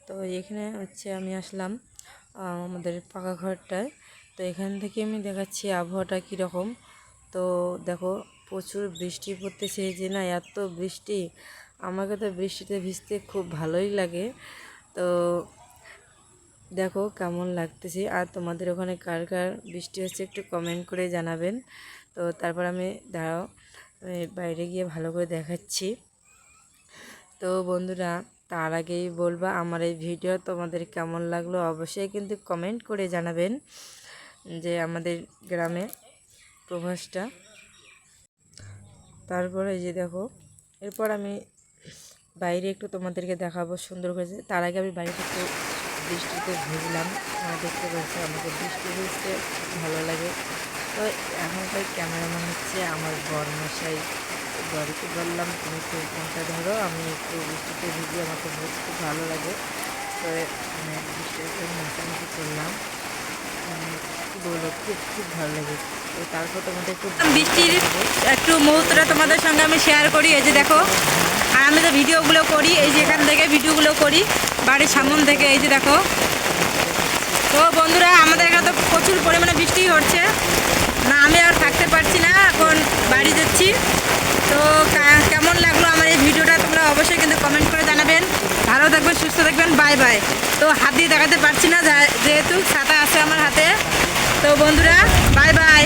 তো এখানে হচ্ছে আমি আসলাম আমাদের পাকা ঘরটায়। তো এখান থেকে আমি দেখাচ্ছি আবহাওয়াটা কীরকম। তো দেখো প্রচুর বৃষ্টি পড়তেছে, যে না এত বৃষ্টি, আমাকে তো বৃষ্টিতে ভিজতে খুব ভালোই লাগে। তো দেখো কেমন লাগতেছে, আর তোমাদের ওখানে কার কার বৃষ্টি হচ্ছে একটু কমেন্ট করে জানাবেন। তো তারপর আমি দাঁড়াও বাইরে গিয়ে ভালো করে দেখাচ্ছি। তো বন্ধুরা, তার আগেই বলবা আমার এই ভিডিও তোমাদের কেমন লাগলো অবশ্যই কিন্তু কমেন্ট করে জানাবেন, যে আমাদের গ্রামে প্রভাসটা। তারপরে এই যে দেখো, এরপর আমি বাইরে একটু তোমাদেরকে দেখাবো সুন্দর করে। তার আগে আমি বাড়িতে একটু বৃষ্টিতে ভিজলাম, দেখতে পাচ্ছি আমাকে বৃষ্টি ভিজতে ভালো লাগে। তো এখনকার ক্যামেরাম্যান হচ্ছে আমার বরমশাই। বরকে বললাম তুমি একটু ফোনটা ধরো, আমি একটু বৃষ্টিতে ভিজি, আমাকে খুব ভালো লাগে। তো বৃষ্টিতে নাচানাচি করলাম, বলো খুব খুব ভালো লাগে। তো তারপর তোমাদের একটু বৃষ্টির একটু মুহূর্তটা তোমাদের সঙ্গে আমি শেয়ার করি। এই যে দেখো, আর আমি তো ভিডিওগুলো করি, এই যে এখান থেকে ভিডিওগুলো করি বাড়ির সামন থেকে। এই যে দেখো, তো বন্ধুরা আমাদের এখানে তো প্রচুর পরিমাণে বৃষ্টি হচ্ছে না, আমি আর থাকতে পারছি না, এখন বাড়ি যাচ্ছি। তো কেমন লাগলো আমার এই ভিডিওটা তোমরা অবশ্যই কিন্তু কমেন্ট করে জানাবেন। ভালো থাকবেন, সুস্থ থাকবেন, বাই বাই। তো হাত দিয়ে দেখাতে পারছি না যেহেতু ছাতা আছে আমার হাতে। তো বন্ধুরা বাই বাই।